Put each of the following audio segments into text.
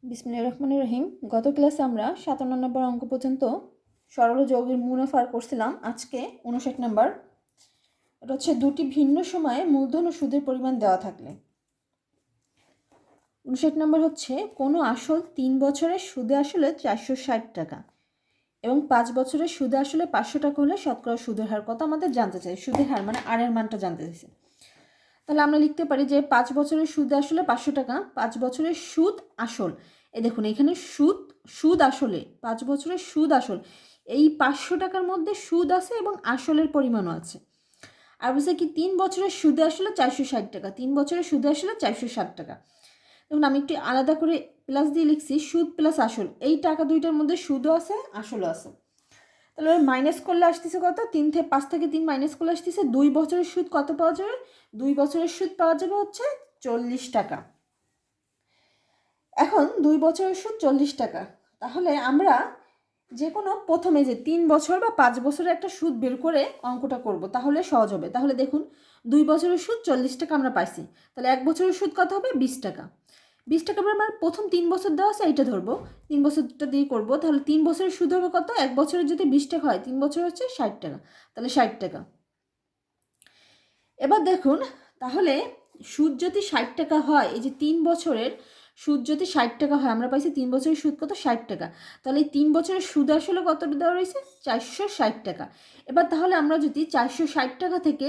বিসমিল্লাহির রহমানির রহিম। গত ক্লাসে আমরা 57 নম্বর অঙ্ক পর্যন্ত সরল যৌগের মুনাফার করছিলাম। আজকে 59 নম্বর। এটা হচ্ছে দুটি ভিন্ন সময়ে মূলধন ও সুদের পরিমাণ দেওয়া থাকলে। 59 নম্বর হচ্ছে কোনো আসল 3 বছরের সুদে আসলে 460 টাকা এবং 5 বছরের সুদে আসলে 500 টাকা হলে শতকরা সুদের হার কত আমাদের জানতে চাই। সুদের হার মানে আর এর মানটা জানতে চাইছে। তাহলে আমরা লিখতে পারি যে 5 বছরের সুদে আসলে 500 টাকা, 5 বছরের সুদ আসল। এই দেখুন এখানে সুদ আসলে 5 বছরের সুদ আসল, এই 500 টাকার মধ্যে সুদ আছে এবং আসলের পরিমাণও আছে। আর বলছে কি 3 বছরের সুদে আসলে 460 টাকা, 3 বছরের সুদে আসলে 460 টাকা। দেখুন আমি একটু আলাদা করে প্লাস দিয়ে লিখছি সুদ প্লাস আসল, এই টাকা দুইটার মধ্যে সুদও আছে আসলও আছে। তাহলে মাইনাস করলে আসতেছে কত, 5 থেকে 3 মাইনাস করলে আসতেছে 2 বছরের সুদ কত পাওয়া যাবে, 2 বছরের সুদ পাওয়া যাবে হচ্ছে 40 টাকা। এখন 2 বছরের সুদ 40 টাকা, তাহলে আমরা যে কোনো প্রথমে যে 3 বছর বা 5 বছরের একটা সুদ বের করে অঙ্কটা করব, তাহলে সহজ হবে। তাহলে দেখুন 2 বছরের সুদ 40 টাকা আমরা পাইছি, তাহলে 1 বছরের সুদ কত হবে 20 টাকা। 20 টাকা আমরা প্রথম 3 বছর দেওয়া আছে এইটা ধরবো, 3 বছরটা দিয়ে করবো। তাহলে 3 বছরের সুদ হবে কত, 1 বছরের যদি 20 টাকা হয় 3 বছর হচ্ছে 60 টাকা, তাহলে 60 টাকা। এবার দেখুন তাহলে সুদ যদি 60 টাকা হয়, এই যে 3 বছরের সুদ যদি 60 টাকা হয়, আমরা পাইছি 3 বছরের সুদ কত 60 টাকা, তাহলে এই 3 বছরের সুদ আসলে কতটা দেওয়া রয়েছে 460 টাকা। এবার তাহলে আমরা যদি 460 টাকা থেকে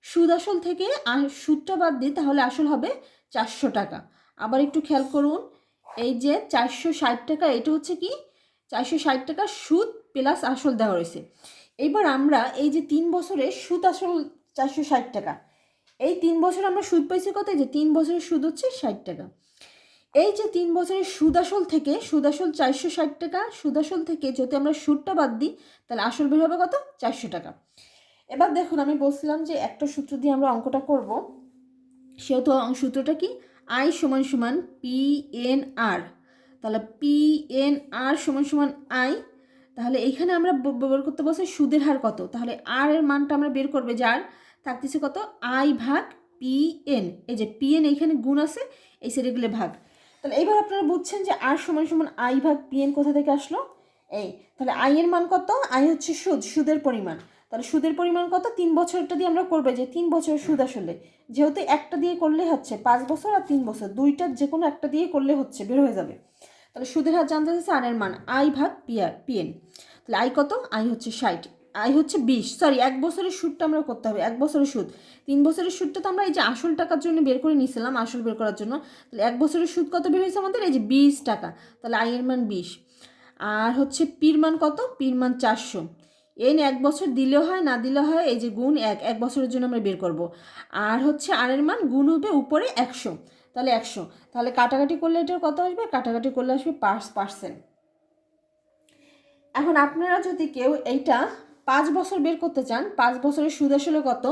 সুদ আসল থেকে সুদটা বাদ দিই, তাহলে আসল হবে 400 টাকা। আবার একটু খেয়াল করুন, এই যে 460 টাকা এটা হচ্ছে কি 460 টাকা সুদ প্লাস আসল দেওয়া রয়েছে। এইবার আমরা এই যে 3 বছরের সুদ আসল 460 টাকা, এই 3 বছর আমরা সুদ পাইছি কত, এই যে 3 বছরের সুদ হচ্ছে 60 টাকা। এই যে 3 বছরের সুদ আসল থেকে সুদ আসল 460 টাকা, সুদ আসল থেকে যদি আমরা সুদটা বাদ দিই, তাহলে আসল বের হবে কত 400 টাকা। এবার দেখুন আমি বলছিলাম যে একটা সূত্র দিয়ে আমরা অঙ্কটা করব, সেহেতু সূত্রটা কি আই সমান সমান পি এন আর। তাহলে পি এন আর সমান সমান আই। তাহলে এইখানে আমরা বের করতে বলছি সুদের হার কত, তাহলে আর এর মানটা আমরা বের করবে, যার থাকতেছে কত আই ভাগ পি এন। এই যে পি এন এইখানে গুণ আছে, এই সাইডে গেলে ভাগ। তাহলে এইবার আপনারা বুঝছেন যে আর সমান সমান আই ভাগ পি এন কোথা থেকে আসলো। এই তাহলে আই এর মান কত, আই হচ্ছে সুদের পরিমাণ। তাহলে সুদের পরিমাণ কত, 3 বছরটা দিয়ে আমরা করবে যে 3 বছরের সুদ আসলে, যেহেতু একটা দিয়ে করলে হচ্ছে 5 বছর আর 3 বছর, দুইটার যে কোনো একটা দিয়ে করলে হচ্ছে বের হয়ে যাবে। তাহলে সুদের হার জানতে চাইছে আর এর মান আই ভাগ পিএন। তাহলে আই কত, আই হচ্ছে 60, আই হচ্ছে 20, সরি 1 বছরের সুদটা আমরা করতে হবে, 1 বছরের সুদ। 3 বছরের সুদটা তো আমরা এই যে আসল টাকার জন্য বের করে নিয়েছিলাম, আসল বের করার জন্য। তাহলে 1 বছরের সুদ কত বের হয়েছে আমাদের, এই যে 20 টাকা। তাহলে আই এর মান 20, আর হচ্ছে পির মান কত, পির মান 400। এন 1 বছর দিলেও হয় না দিলেও হয়, এই যে গুণ 1 বছরের জন্য আমরা বের করব। আর হচ্ছে আর এর মান গুণ হবে উপরে 100, তাহলে 100। তাহলে কাটাকাটি করলে এটার কত আসবে, কাটাকাটি করলে আসবে 5%। এখন আপনারা যদি কেউ এইটা 5 বছর বের করতে চান, 5 বছরের সুদ আসলে কত,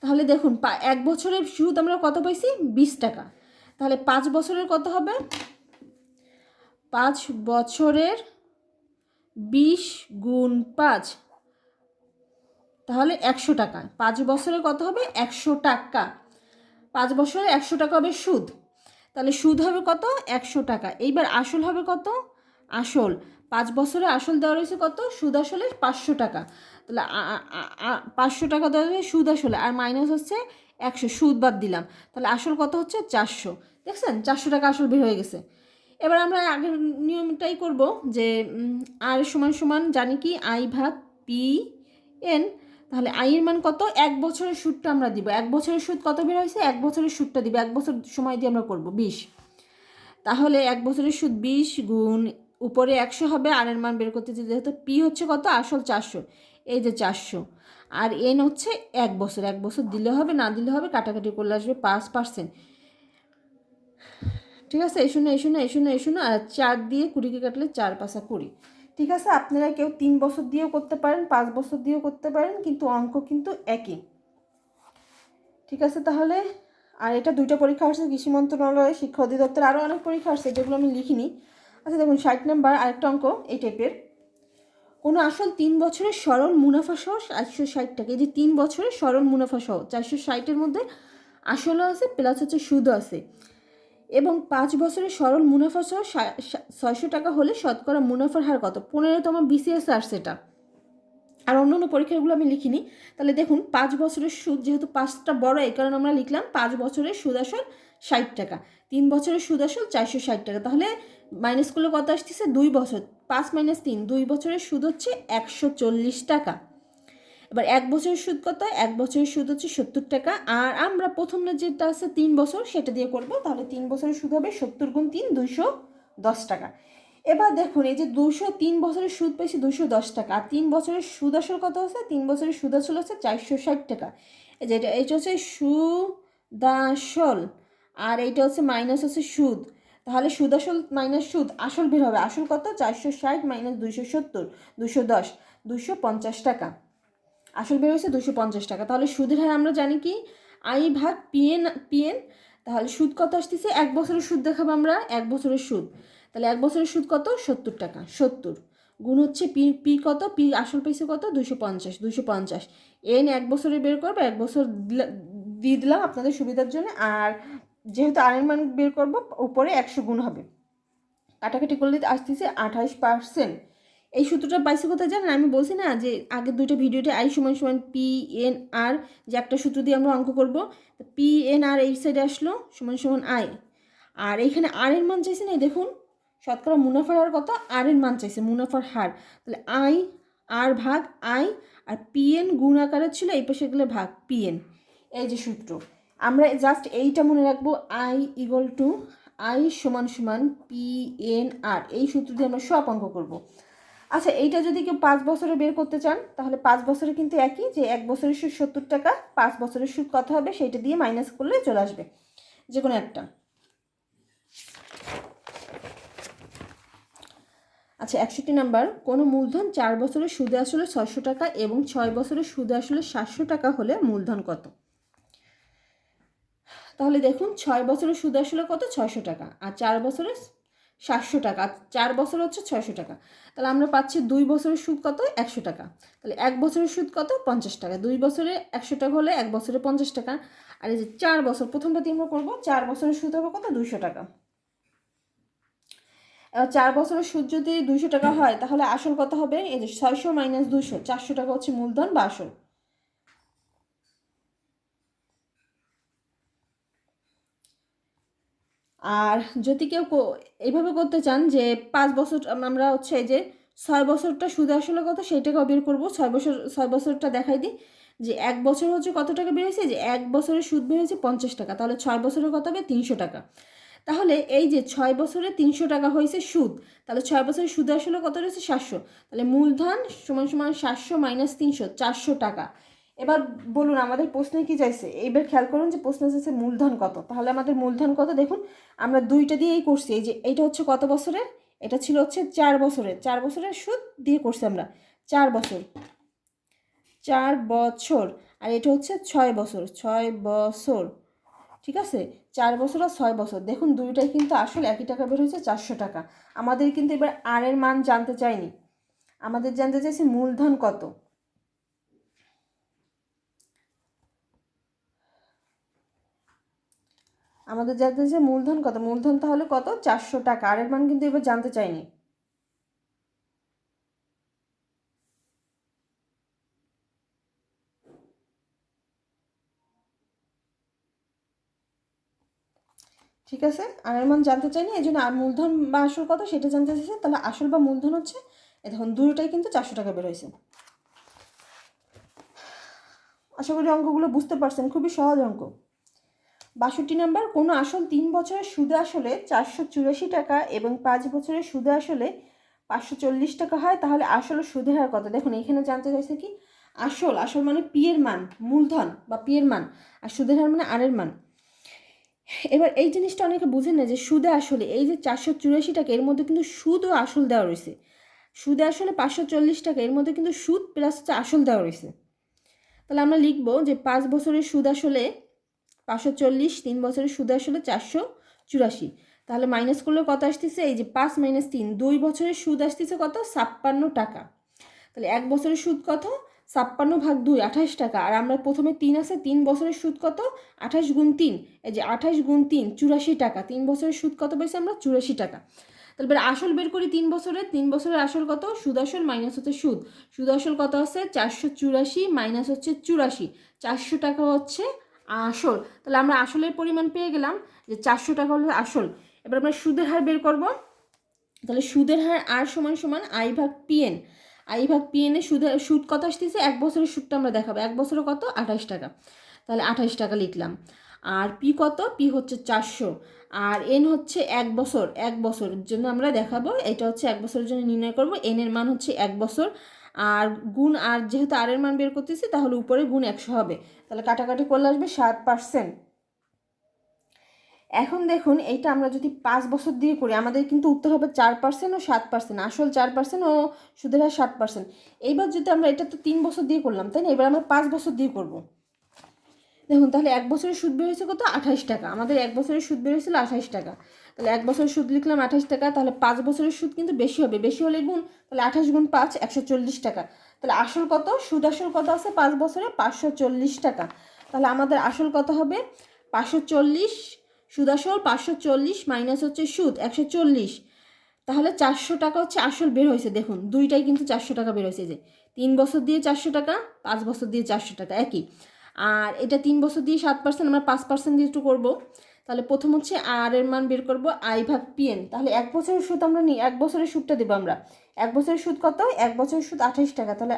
তাহলে দেখুন 1 বছরের সুদ আমরা কত পাইছি 20 টাকা, তাহলে 5 বছরের কত হবে, 5 বছরের 20 গুণ 5, তাহলে 100 টাকা। 5 বছরে কত হবে 100 টাকা, 5 বছরে 100 টাকা হবে সুদ, তাহলে সুদ হবে কত 100 টাকা। এইবার আসল হবে কত, আসল 5 বছরে আসল দেওয়া রয়েছে কত, সুদ আসলে 500 টাকা। তাহলে 500 টাকা দেওয়া রয়েছে সুদ আসলে, আর মাইনাস হচ্ছে 100, সুদ বাদ দিলাম, তাহলে আসল কত হচ্ছে 400। দেখছেন 400 টাকা আসল বের হয়ে গেছে। এবার আমরা আগের নিয়মটাই করব যে আর সমান সমান জানি কি আই ভাগ পি এন। তাহলে আই এর মান কত, 1 বছরের সুদটা আমরা দিব, 1 বছরের সুদ কত বের হয়েছে, 1 বছরের সুদটা দিব, 1 বছর সময় দিয়ে আমরা করব 20। তাহলে 1 বছরের সুদ 20 গুণ উপরে 100 হবে, আর এর মান বের করতে যেহেতু পি হচ্ছে কত আসল 400, এই যে 400, আর এন হচ্ছে 1 বছর, 1 বছর দিলে হবে না দিলে হবে, কাটাকাটি করলে আসবে 5%। ঠিক আছে, এই শূন্য এই শূন্য এই শূন্য এই শূন্য, আর 4 দিয়ে 20কে কাটলে 4 5 20। ঠিক আছে, আপনারা কেউ 3 বছর দিয়েও করতে পারেন, 5 বছর দিয়েও করতে পারেন, কিন্তু অঙ্ক কিন্তু একই। ঠিক আছে তাহলে, আর এটা 2টা পরীক্ষা আসছে, কৃষি মন্ত্রণালয়, শিক্ষা অধিদপ্তর, আরও অনেক পরীক্ষা আসছে যেগুলো আমি লিখিনি। আচ্ছা দেখুন 60 নাম্বার আরেকটা অঙ্ক এই টাইপের, কোনো আসল 3 বছরের সরল মুনাফা সহ 460 টাকা। এই যে 3 বছরের সরল মুনাফা সহ 460-এর মধ্যে আসলও আছে প্লাস হচ্ছে সুদও আছে। এবং 5 বছরের সরল মুনাফা সহ 600 টাকা হলে শতকরা মুনাফার হার কত? 15তম বিসিএস আর সেটা, আর অন্যান্য পরীক্ষাগুলো আমি লিখিনি। তাহলে দেখুন 5 বছরের সুদ, যেহেতু 5টা বড় এই কারণে আমরা লিখলাম 5 বছরের সুদ আসল 60 টাকা, 3 বছরের সুদ আসল 460 টাকা। তাহলে মাইনাস করলে কত আসতেছে? 2 বছর, 5 - 3, 2 বছরের সুদ হচ্ছে 140 টাকা। এবার 1 বছরের সুদ কত? 1 বছরের সুদ হচ্ছে 70 টাকা। আর আমরা প্রথমে যেটা আছে 3 বছর সেটা দিয়ে করব। তাহলে 3 বছরের সুদ হবে 70 × 3 210 টাকা। এবার দেখুন এই যে 3 বছরের সুদ পেয়েছি 210 টাকা, আর 3 বছরের সুদ আসল কত আছে? 3 বছরের সুদ আসল হচ্ছে 460 টাকা। এই যে এটা হচ্ছে সুদাসল, আর এইটা হচ্ছে মাইনাস হচ্ছে সুদ। তাহলে সুদ আসল মাইনাস সুদ, আসল বের হবে। আসল কত? 460 - 270, 210, 250 টাকা। আসল বের হয়েছে 250 টাকা। তাহলে সুদের হার আমরা জানি কি? I/PN। তাহলে সুদ কত আসতেছে? 1 বছরের সুদ দেখাবো আমরা, 1 বছরের সুদ। তাহলে 1 বছরের সুদ কত? 70 টাকা। 70 গুণ হচ্ছে পি কত? পি আসল পেয়েছে কত? 250, 250। এন 1 বছরে বের করবো, 1 বছর দিয়ে দিলাম আপনাদের সুবিধার জন্য। আর যেহেতু আর এর মান বের করবো, উপরে 100 গুণ হবে, কাটাকাটি করলে আসতেছে 28%। এই সূত্রটা পাইছি কোথায় জানেন? আমি বলছি না যে আগের দুইটা ভিডিওতে I =PNR, যে একটা সূত্র দিয়ে আমরা অঙ্ক করব। PNR এই সাইডে আসলো =I, আর এইখানে আর এর মান চাইছে না, দেখুন শতকরা মুনাফার হার কত? আর এর মান চাইছে, মুনাফার হার। তাহলে আর ভাগ I, আর PN গুণ আকারে ছিল, এই পাশে গেলে ভাগ PN। এই যে সূত্র, আমরা জাস্ট এইটা মনে রাখবো, I PNR, এই সূত্র দিয়ে আমরা সব অঙ্ক করব। আচ্ছা, এইটা যদি কেউ 5 বছরে বের করতে চান, তাহলে 5 বছরে কিন্তু একই, যে 1 বছরের সুদ 70 টাকা, 5 বছরের সুদ কত হবে সেইটা দিয়ে মাইনাস করলে চলে আসবে যে কোনো একটা। আচ্ছা, 61 নাম্বার, কোনো মূলধন 4 বছরের সুদে আসলে 600 টাকা এবং 6 বছরের সুদে আসলে 700 টাকা হলে মূলধন কত? তাহলে দেখুন 6 বছরের সুদ আসলে কত? 600 টাকা, আর 4 বছরের 700 টাকা, 4 বছর হচ্ছে 600 টাকা। তাহলে আমরা পাচ্ছি 2 বছরের সুদ কত? 100 টাকা। তাহলে 1 বছরের সুদ কত? 50 টাকা। 2 বছরে 100 টাকা হলে 1 বছরে 50 টাকা। আর এই যে 4 বছর, প্রথমটা দিয়ে আমরা করবো, 4 বছরের সুদ হবে কত? 200 টাকা। এবার 4 বছরের সুদ যদি 200 টাকা হয়, তাহলে আসল কত হবে? এই যে 600 - 200, 400 টাকা হচ্ছে মূলধন বা আসল। আর যদি কেউ এইভাবে করতে চান যে 5 বছর, আমরা হচ্ছে এই যে 6 বছরটা সুদে আসলে কত সেইটাকেও বের করবো। 6 বছরটা দেখাই দিই, যে 1 বছর হচ্ছে কত টাকা বেরিয়েছে? যে 1 বছরের সুদ বেরিয়েছে 50 টাকা। তাহলে 6 বছরের কত হবে? 300 টাকা। তাহলে এই যে 6 বছরে 300 টাকা হয়েছে সুদ, তাহলে 6 বছরের সুদে আসলে কত রয়েছে? 700। তাহলে মূলধন = 700 - 300, 400 টাকা। এবার বলুন আমাদের প্রশ্নে কি চাইছে? এইবার খেয়াল করুন যে প্রশ্নে চাইছে মূলধন কত। তাহলে আমাদের মূলধন কত? দেখুন আমরা দুইটা দিয়েই করছি। এই যে এইটা হচ্ছে কত বছরের? এটা ছিল হচ্ছে 4 বছরের, 4 বছরের সুদ দিয়ে করছি আমরা, 4 বছর, 4 বছর। আর এটা হচ্ছে 6 বছর, 6 বছর। ঠিক আছে, 4 বছর আর 6 বছর। দেখুন দুইটাই কিন্তু আসলে একই টাকা বের হয়েছে, 400 টাকা। আমাদের কিন্তু এবার আর এর মান জানতে চাইনি, আমাদের জানতে চাইছে মূলধন কত। আমাদের জানতে চাইছে মূলধন কত। মূলধন তাহলে কত? 400 টাকা। আর এর মান কিন্তু এবার জানতে চাইনি। ঠিক আছে, আর এর মান জানতে চাইনি, এই জন্য আর মূলধন বা আসল কত সেটা জানতে চাইছে। তাহলে আসল বা মূলধন হচ্ছে, এখন দুটোটাই কিন্তু 400 টাকা বের হয়েছে। আশা করি অঙ্কগুলো বুঝতে পারছেন, খুবই সহজ অঙ্ক। 62 নাম্বার, কোনো আসল 3 বছরের সুদে আসলে 484 টাকা এবং 5 বছরের সুদে আসলে 540 টাকা হয়, তাহলে আসল সুদের হার কত? দেখুন এখানে জানতে চাইছে কি? আসল, আসল মানে পি এর মান, মূলধন বা পি এর মান, আর সুদের হার মানে আর এর মান। এবার এই জিনিসটা অনেকে বুঝেন না, যে সুদে আসলে এই যে 484 টাকা, এর মধ্যে কিন্তু সুদ ও আসল দেওয়া রয়েছে। সুদে আসলে 540 টাকা, এর মধ্যে কিন্তু সুদ প্লাস হচ্ছে আসল দেওয়া রয়েছে। তাহলে আমরা লিখবো যে 5 বছরের সুদ আসলে 540, 3 বছরের সুদ আসলে 484। তাহলে মাইনাস করলে কত আসতেছে? এই যে 5 - 3, 2 বছরের সুদ আসতেছে কত? 56 টাকা। তাহলে 1 বছরের সুদ কত? 56/2 28 টাকা। আর আমরা প্রথমে 3 আছে, 3 বছরের সুদ কত? 28 গুণ 3, এই যে 28 গুণ 3 84 টাকা। 3 বছরের সুদ কত পেয়েছি আমরা? 84 টাকা। তারপরে আসল বের করি 3 বছরের। 3 বছরের আসল কত? সুদ আসল মাইনাস হচ্ছে সুদ। সুদ আসল কত আছে? 484 মাইনাস হচ্ছে 84, 400 টাকা হচ্ছে আসল। তাহলে আমরা আসলের পরিমাণ পেয়ে গেলাম যে 400 টাকা হলো আসল। এবার আমরা সুদের হার বের করব। তাহলে সুদের হার আর সমান সমান আই ভাগ পিএন। আই ভাগ পিএনের সুদ কত আসতেছে? 1 বছরের সুদটা আমরা দেখাবো। 1 বছরে কত? 28 টাকা। তাহলে 28 টাকা লিখলাম। আর পি কত? পি হচ্ছে 400। আর এন হচ্ছে 1 বছর। 1 বছরের জন্য আমরা দেখাবো, এটা হচ্ছে 1 বছরের জন্য নির্ণয় করব। এন এর মান হচ্ছে 1 বছর। আর গুণ, আর যেহেতু আর এর মান বের করতেছি তাহলে উপরে গুণ 100 হবে। তাহলে কাটাকাটি করলে আসবে 7%। এখন দেখুন এইটা আমরা যদি 5 বছর দিয়ে করি, আমাদের কিন্তু উত্তর হবে 4% ও 7%। আসল 4% ও সুদের হার 7%। এইবার যদি আমরা, এটা তো 3 বছর দিয়ে করলাম তাই না, এবার আমরা 5 বছর দিয়ে করব। দেখুন তাহলে 1 বছরের সুদ বের হয়েছে কত? 28 টাকা। আমাদের 1 বছরের সুদ বের হয়েছিল 28 টাকা। তাহলে 1 বছরের সুদ লিখলাম 28 টাকা। তাহলে 5 বছরের সুদ কিন্তু বেশি হবে, বেশি হলে গুণ, তাহলে 28 গুণ 5 140 টাকা। তাহলে আসল কত? সুদ আসল কত আছে 5 বছরে? 540 টাকা। তাহলে আমাদের আসল কত হবে? 540, সুদ আসল 540 মাইনাস হচ্ছে সুদ 140। তাহলে 400 টাকা হচ্ছে আসল বের হয়েছে। দেখুন দুইটাই কিন্তু 400 টাকা বের হয়েছে, যে 3 বছর দিয়ে 400 টাকা, 5 বছর দিয়ে 400 টাকা একই। আর এটা 3 বছর দিয়ে 7%, আমরা 5% দিয়ে একটু করবো। তাহলে প্রথম হচ্ছে আর এর মান বের করবো আই ভাগ পিএন। তাহলে 1 বছরের সুদ আমরা নিই, 1 বছরের সুদটা দেবো আমরা। 1 বছরের সুদ কত? 1 বছরের সুদ 28 টাকা। তাহলে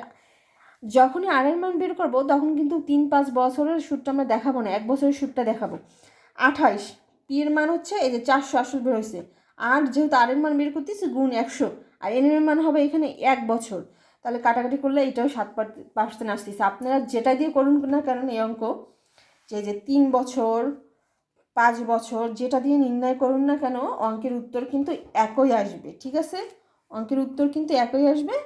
যখনই আর এর মান বের করবো তখন কিন্তু 3-5 বছরের সুদটা আমরা দেখাবো না, 1 বছরের সুদটা দেখাবো। 28, পি এর মান হচ্ছে এই যে 400 আসল বের হয়েছে। আর যেহেতু আর এর মান বের করতেছি গুণ 100, আর এন এর মান হবে এখানে 1 বছর। তাহলে কাটাকাটি করলে এটাও 7% আসতেছে। আপনারা যেটা দিয়ে করুন না কারণ এই অঙ্ক, যে 3 বছর 5 বছর যেটা দিয়ে নির্ণয় করুন না কেন, অঙ্কের উত্তর কিন্তু একই আসবে। ঠিক আছে, অঙ্কের উত্তর কিন্তু একই আসবে।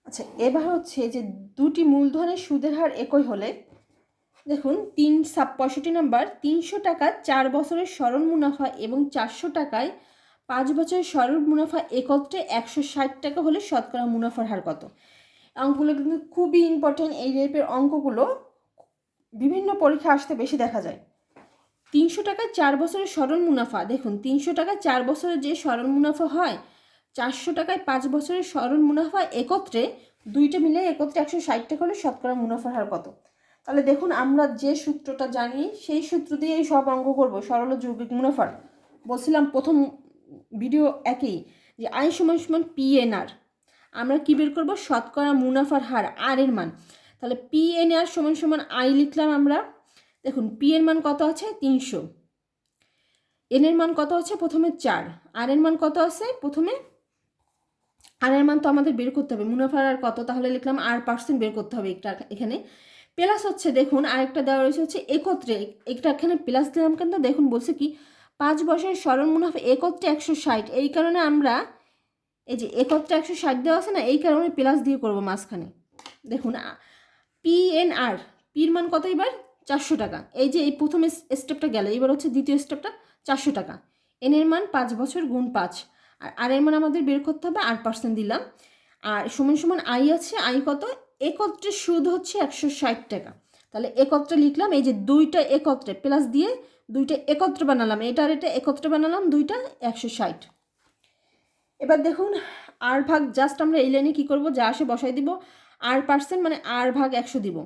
আচ্ছা, এবার হচ্ছে যে দুটি মূলধনের সুদের হার একই হলে, দেখুন 65 নাম্বার, 300 টাকা 4 বছরের সরল মুনাফা এবং 400 টাকায় 5 বছরের সরল মুনাফা একত্রে 160 টাকা হলে শতকরা মুনাফার হার কত? অঙ্কগুলো কিন্তু খুবই ইম্পর্টেন্ট। এই টাইপের অঙ্কগুলো বিভিন্ন পরীক্ষা আসতে বেশি দেখা যায়। 300 টাকায় 4 বছরের সরল মুনাফা, দেখুন 300 টাকায় 4 বছরের যে সরল মুনাফা হয়, 400 টাকায় 5 বছরের সরল মুনাফা একত্রে, দুইটা মিলে একত্রে 160 টাকা হলে শতকরা মুনাফার হার কত? তাহলে দেখুন আমরা যে সূত্রটা জানি সেই সূত্র দিয়েই সব অঙ্ক করব। সরল ও যৌগিক মুনাফার বলছিলাম প্রথম ভিডিও একই, যে আই সমান সমান পি এন আর। আমরা কী বের করবো? শতকরা মুনাফার হার, আর এর মান। তাহলে পি এন আর সমান সমান আই লিখলাম আমরা। দেখুন পি এর মান কত আছে? 300। এন এর মান কত আছে? প্রথমে 4। আর এর মান কত আছে? প্রথমে আর এর মান তো আমাদের বের করতে হবে, মুনাফার আর কত, তাহলে লিখলাম আর % বের করতে হবে একটা এখানে। প্লাস হচ্ছে দেখুন আরেকটা দেওয়া রয়েছে হচ্ছে একত্রে, একটা এখানে প্লাস দিলাম কেন? দেখুন বলছে কি 5 বছরের সরল মুনাফা একত্রে 160। এই কারণে আমরা এই যে একত্রে 160 দেওয়া আছে না, এই কারণে প্লাস দিয়ে করবো মাঝখানে। দেখুন পিএনআর, পির মান কত এবার? 400 টাকা। এই যে এই প্রথম স্টেপটা গেল, এবার হচ্ছে দ্বিতীয় স্টেপটা 400 টাকা। এন এর মান 5 বছর গুণ 5, আর এর মান আমাদের বের করতে হবে, 8% দিলাম। আর সমান সমান আই আছে, আই কত? একত্রে সুদ হচ্ছে 160 টাকা। তাহলে একত্রে লিখলাম, এই যে দুইটা একত্রে প্লাস দিয়ে দুইটা একত্রে বানালাম, এটা আর এটা একত্রে বানালাম, দুইটা 160। এবার দেখুন আর ভাগ, জাস্ট আমরা এই লাইনে কী করবো, যা আসে বসাই দিব। আর% মানে আর ভাগ 100 দিব।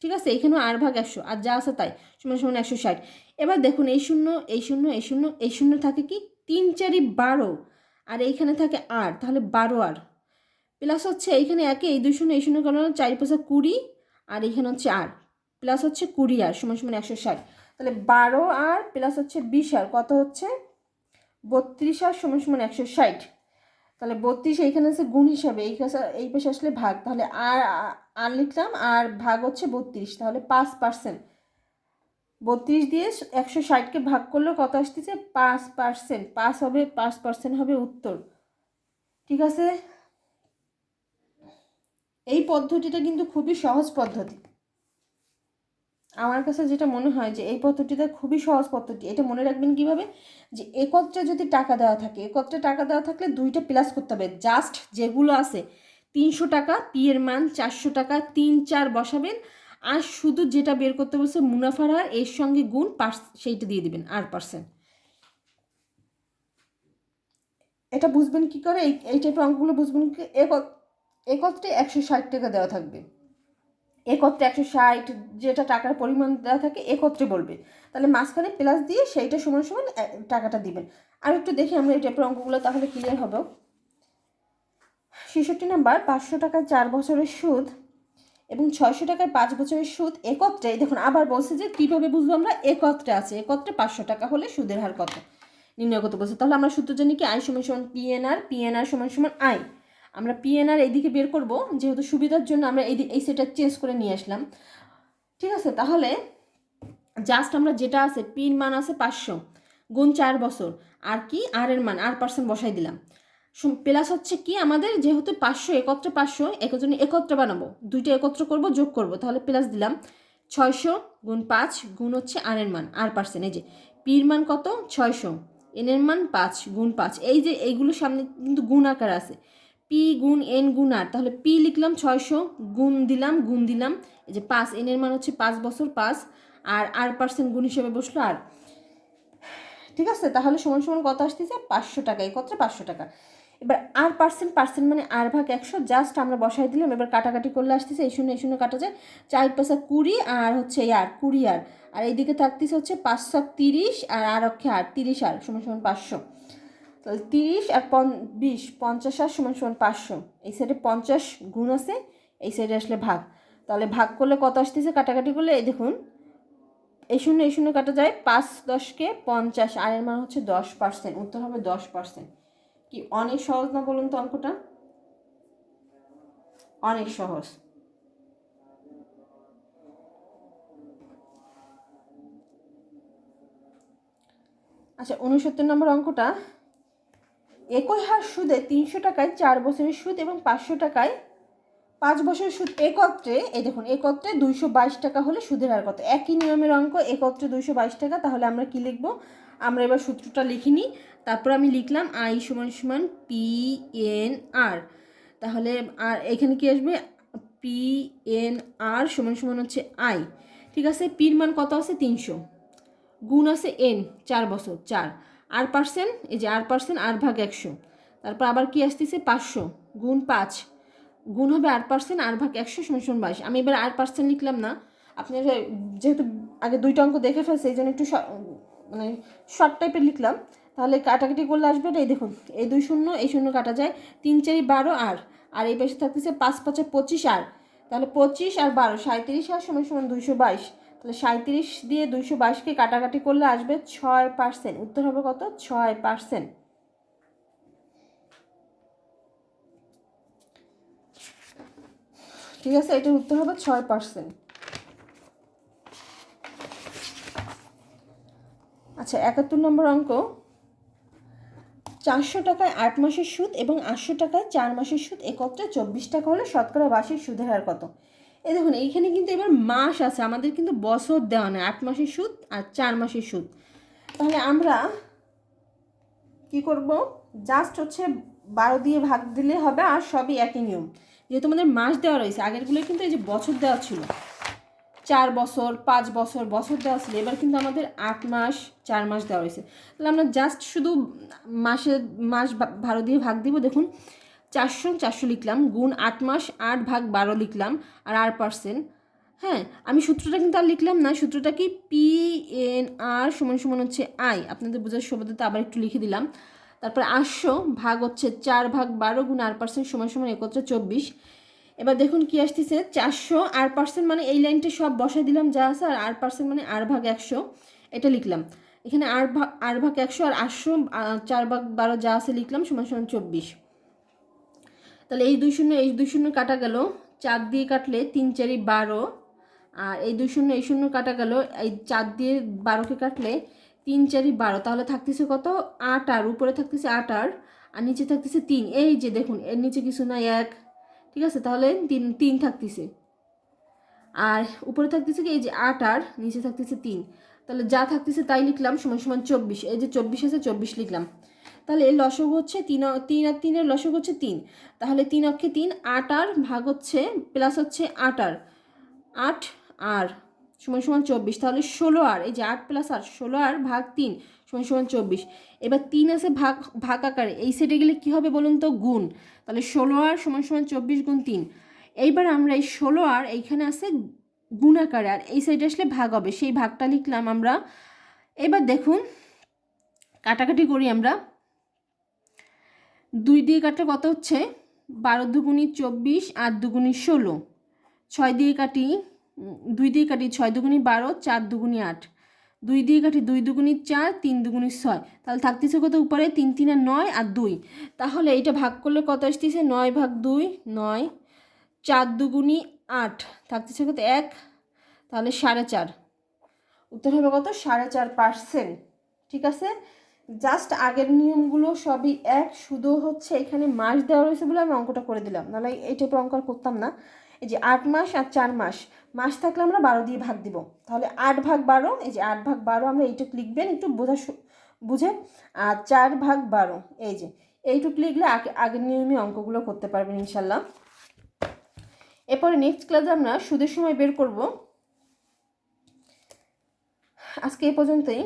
ঠিক আছে, এইখানেও আর ভাগ 100, আর যা আছে তাই সমান সমান 160। এবার দেখুন এই শূন্য এই শূন্য এই শূন্য এই শূন্য থাকে কি 3 4 12, আর এইখানে থাকে আর, তাহলে 12 আর প্লাস হচ্ছে এইখানে একে এই 2 শূন্য এই শূন্য কারণ 4 5 20, আর এইখানে হচ্ছে আর প্লাস হচ্ছে 20 আর সমান সমান 160। তাহলে 12 আর প্লাস হচ্ছে 20 আর কত হচ্ছে? 32 আর সমান সমান 160। তাহলে 32 এইখানে আছে গুণ হিসাবে, এই পাশে আসলে ভাগ, তাহলে আর আর লিখলাম, আর ভাগ হচ্ছে 32, তাহলে 5%। 32 দিয়ে 160কে ভাগ করলে কত আসতেছে? 5%। 5 হবে, 5% হবে উত্তর। ঠিক আছে, এই পদ্ধতিটা কিন্তু খুবই সহজ পদ্ধতি। আমার কাছে যেটা মনে হয় যে এই পদ্ধতিটা খুবই সহজ পদ্ধতি। এটা মনে রাখবেন কিভাবে, যে একত্রে যদি টাকা দেওয়া থাকে, একত্রে টাকা দেওয়া থাকলে দুইটা প্লাস করতে হবে। জাস্ট যেগুলো আছে 300 টাকা, পি এর মান 400 টাকা, 3 4 বসাবেন, আর শুধু যেটা বের করতে বলছে মুনাফার হার, এর সঙ্গে গুণ সেইটা দিয়ে দিবেন R%। এটা বুঝবেন কি করে, এই টাইপের অঙ্কগুলো বুঝবেন কি, একত্রে 160 টাকা দেওয়া থাকবে, একত্রে 160 যেটা টাকার পরিমাণ দেওয়া থাকে একত্রে বলবে, তাহলে মাঝখানে প্লাস দিয়ে সেইটা সমান সমান টাকাটা দিবেন। আর একটু দেখি আমরা এই টাইপের অঙ্কগুলো, তাহলে ক্লিয়ার হবে। 66 নাম্বার, 500 টাকায় 4 বছরের সুদ এবং 600 টাকায় 5 বছরের সুদ একত্রে। দেখুন আবার বলছে যে কীভাবে বুঝবো আমরা, একত্রে আছে, একত্রে 500 টাকা হলে সুদের হার কত নির্ণয় করতে বলছে। তাহলে আমরা সূত্র জানি কি, আই সমান সমান পিএনআর, পিএনআর সমান সমান আই। আমরা পিএনআর এইদিকে বের করব, যেহেতু সুবিধার জন্য আমরা এই সেটটা চেঞ্জ করে নিয়ে আসলাম। ঠিক আছে, তাহলে জাস্ট আমরা যেটা আছে, পির মান আছে 500 গুণ 4 বছর, আর কি আর এর মান R% বসাই দিলাম, প্লাস হচ্ছে কি আমাদের যেহেতু 500 একত্রে, 500 একজনে একত্রে বানাবো, দুইটা একত্র করব, যোগ করব, তাহলে প্লাস দিলাম 600 গুণ 5 গুণ হচ্ছে আর এর মান R%। এই যে পির মান কত 600, এন এর মান 5 গুণ 5, এই যে এইগুলো সামনে কিন্তু গুণ আকার আছে, পি গুণ এন গুণ আর, তাহলে পি লিখলাম 600, গুণ দিলাম এই যে 5, এন এর মান হচ্ছে 5 বছর 5, আর R% গুণ হিসেবে বসলো আর। ঠিক আছে, তাহলে সমান সমান কত আসতেছে 500 টাকা, একত্রে 500 টাকা। এবার R% মানে R/100, জাস্ট আমরা বসাই দিলাম। এবার কাটাকাটি করলে আসতেছে এই শূন্য কাটা যায়, 4 5 20, আর হচ্ছে আর 20 আর এইদিকে থাকতেছে হচ্ছে 5 30, আর অক্ষে আর 30 আর সমান সমান 500। তাহলে 30 আর 20 50 আর সমান সমান 500। এই সাইডে 50 গুণ আছে, এই সাইডে আসলে ভাগ, তাহলে ভাগ করলে কত আসতেছে, কাটাকাটি করলে এই দেখুন এই শূন্য কাটা যায়, 5 10 50, আর এর মান হচ্ছে 10%। উত্তর হবে 10%। কি অনেক সহজ না বলুন তো অঙ্কটা, অনেক সহজ। আচ্ছা 69 নম্বর অঙ্কটা, একই হার সুদে 300 টাকায় 4 বছরের সুদ এবং 500 টাকায় 5 বছরের সুদ একত্রে, এই দেখুন একত্রে 222 টাকা হলে সুদের হার কত। একই নিয়মের অঙ্ক, একত্রে 222 টাকা, তাহলে আমরা কি লিখব, আমরা এবার সূত্রটা লিখে নিই। তারপর আমি লিখলাম আই সমান সমান পি এন আর, তাহলে আর এখানে কি আসবে, পি এন আর সমান সমান হচ্ছে আই। ঠিক আছে, পির মান কত আছে 300, গুণ আছে এন 4 বছর 4, R%, এই যে R% R/100, তারপর আবার কি আসতেছে 500 গুণ 5 গুণ হবে R% R/100 সমান সমান 22। আমি এবার R% লিখলাম না, আপনারা যেহেতু আগে দুইটা অঙ্ক দেখে ফেলছে এই জন্য একটু মানে শর্ট টাইপের লিখলাম। তাহলে কাটাকাটি করলে আসবে এই দেখুন, এই 2 শূন্য এই শূন্য কাটা যায়, 3 4 12 আর এই পাশে থাকতেছে 5 5 25 আর, তাহলে 25 আর 12 37 আর সমান সমান 222। তাহলে 37 দিয়ে 222কে কাটাকাটি করলে আসবে 6%। উত্তর হবে কত, 6%। ঠিক আছে, এটার উত্তর হবে 6%। আচ্ছা 71 নম্বর অঙ্ক, 400 টাকায় 8 মাসের সুদ এবং 800 টাকায় 4 মাসের সুদ একত্রে 24 টাকা হলে শতকরা বার্ষিক সুদের হার কত। এই দেখুন এইখানে কিন্তু এবার মাস আছে, আমাদের কিন্তু বছর দেওয়া নেই, 8 মাসের সুদ আর 4 মাসের সুদ। তাহলে আমরা কি করব, জাস্ট হচ্ছে 12 দিয়ে ভাগ দিলে হবে, আর সবই একই নিয়ম, যেহেতু আমাদের মাস দেওয়া রয়েছে, আগেরগুলো কিন্তু এই যে বছর দেওয়া ছিল, 4 বছর 5 বছর বছর দেওয়া ছিল, এবার কিন্তু আমাদের 8 মাস 4 মাস দেওয়া হয়েছে। তাহলে আমরা জাস্ট শুধু মাস 12 দিয়ে ভাগ দিব। দেখুন 400 লিখলাম, গুণ 8 মাস 8/12 লিখলাম, আর R%। হ্যাঁ, আমি সূত্রটা কিন্তু আর লিখলাম না, সূত্রটা কি, পি এন আর সমান সমান হচ্ছে আই, আপনাদের বোঝার সুবিধাতে আবার একটু লিখে দিলাম। তারপর 800 ভাগ হচ্ছে 4/12 গুণ R% সমান সমান একত্রে 24। এবার দেখুন কি আসতেছে, 400 R% মানে এই লাইনটা সব বসাই দিলাম যা আছে, আর R% মানে R/100, এটা লিখলাম। এখানে R/100 আর 800 4/12 যা আছে লিখলাম সমান সমান 24। তাহলে এই 2 শূন্য এই 2 শূন্য কাটা গেল, 4 দিয়ে কাটলে 3 4 12, আর এই 2 শূন্য এই শূন্য কাটা গেল, এই 4 দিয়ে 12কে কাটলে 3 4 12, তাহলে থাকতেছে কত 8 আর, উপরে থাকতেছে 8 আর নিচে থাকতেছে 3। এই যে দেখুন এর নিচে কিছু না 1, ঠিক আছে, তাহলে 3 থাকতেছে। আর উপরে থাকতেছে কি এই যে 8 আর নিচে থাকতেছে 3, তাহলে যা থাকতেছে তাই লিখলাম, সমান সমান 24। এই যে 24 আছে 24 লিখলাম। তাহলে এর লসগু হচ্ছে 3 আর 3 লসগু হচ্ছে 3। তাহলে 3 অক্ষে 3, 8 আর ভাগ হচ্ছে প্লাস হচ্ছে 8 আর 8 আর সমান সমান 24। তাহলে 16 আর এই যে 8 প্লাস 8 16 আর ভাগ 3 সমান সমান 24। এবার 3 আছে ভাগ ভাগ আকারে, এই সাইডে গেলে কী হবে বলুন তো, গুণ। তাহলে 16 আর সমান সমান 24 গুণ 3। এইবার আমরা এই 16 আর এইখানে আছে গুণ আকারে, আর এই সাইডে আসলে ভাগ হবে, সেই ভাগটা লিখলাম আমরা। এবার দেখুন কাটাকাটি করি আমরা। 2 দিয়ে কাটলে কত হচ্ছে, 12 দুগুণি 24, 8 দুগুণি 16। 6 দিয়ে কাটি, 2 দিয়ে কাটি 6 দুগুণি 12, 4 দুগুণি 8। 2 দিয়ে কাটি 2 দুগুণি 4, 3 দুগুণি 6। তাহলে থাকতেছে কত উপরে, 3 3 আর 9 আর 2। তাহলে এটা ভাগ করলে কত আসতেছে, 9 ভাগ 2 9, 4 দুগুণি 8, থাকতেছে কত 1, তাহলে 4.5। উত্তর হবে কত, 4.5%। ঠিক আছে, জাস্ট আগের নিয়মগুলো সবই এক, শুধু হচ্ছে এখানে মাস দেওয়া রয়েছে বলে আমি অঙ্কটা করে দিলাম, নাহলে এই টাইপের অঙ্ক করতাম না। এই যে 8 মাস আর 4 মাস, মাস থাকলে আমরা 12 দিয়ে ভাগ দিব, তাহলে 8 ভাগ 12, এই যে 8 ভাগ 12 আমরা এইটুক লিখবেন একটু বুঝে। আর 4 ভাগ 12, এই যে এইটুক লিখলে আগের নিয়মে অঙ্কগুলো করতে পারবেন ইনশাল্লাহ। এরপরে নেক্সট ক্লাসে আমরা সুদের সময় বের করব। আজকে এই পর্যন্তই।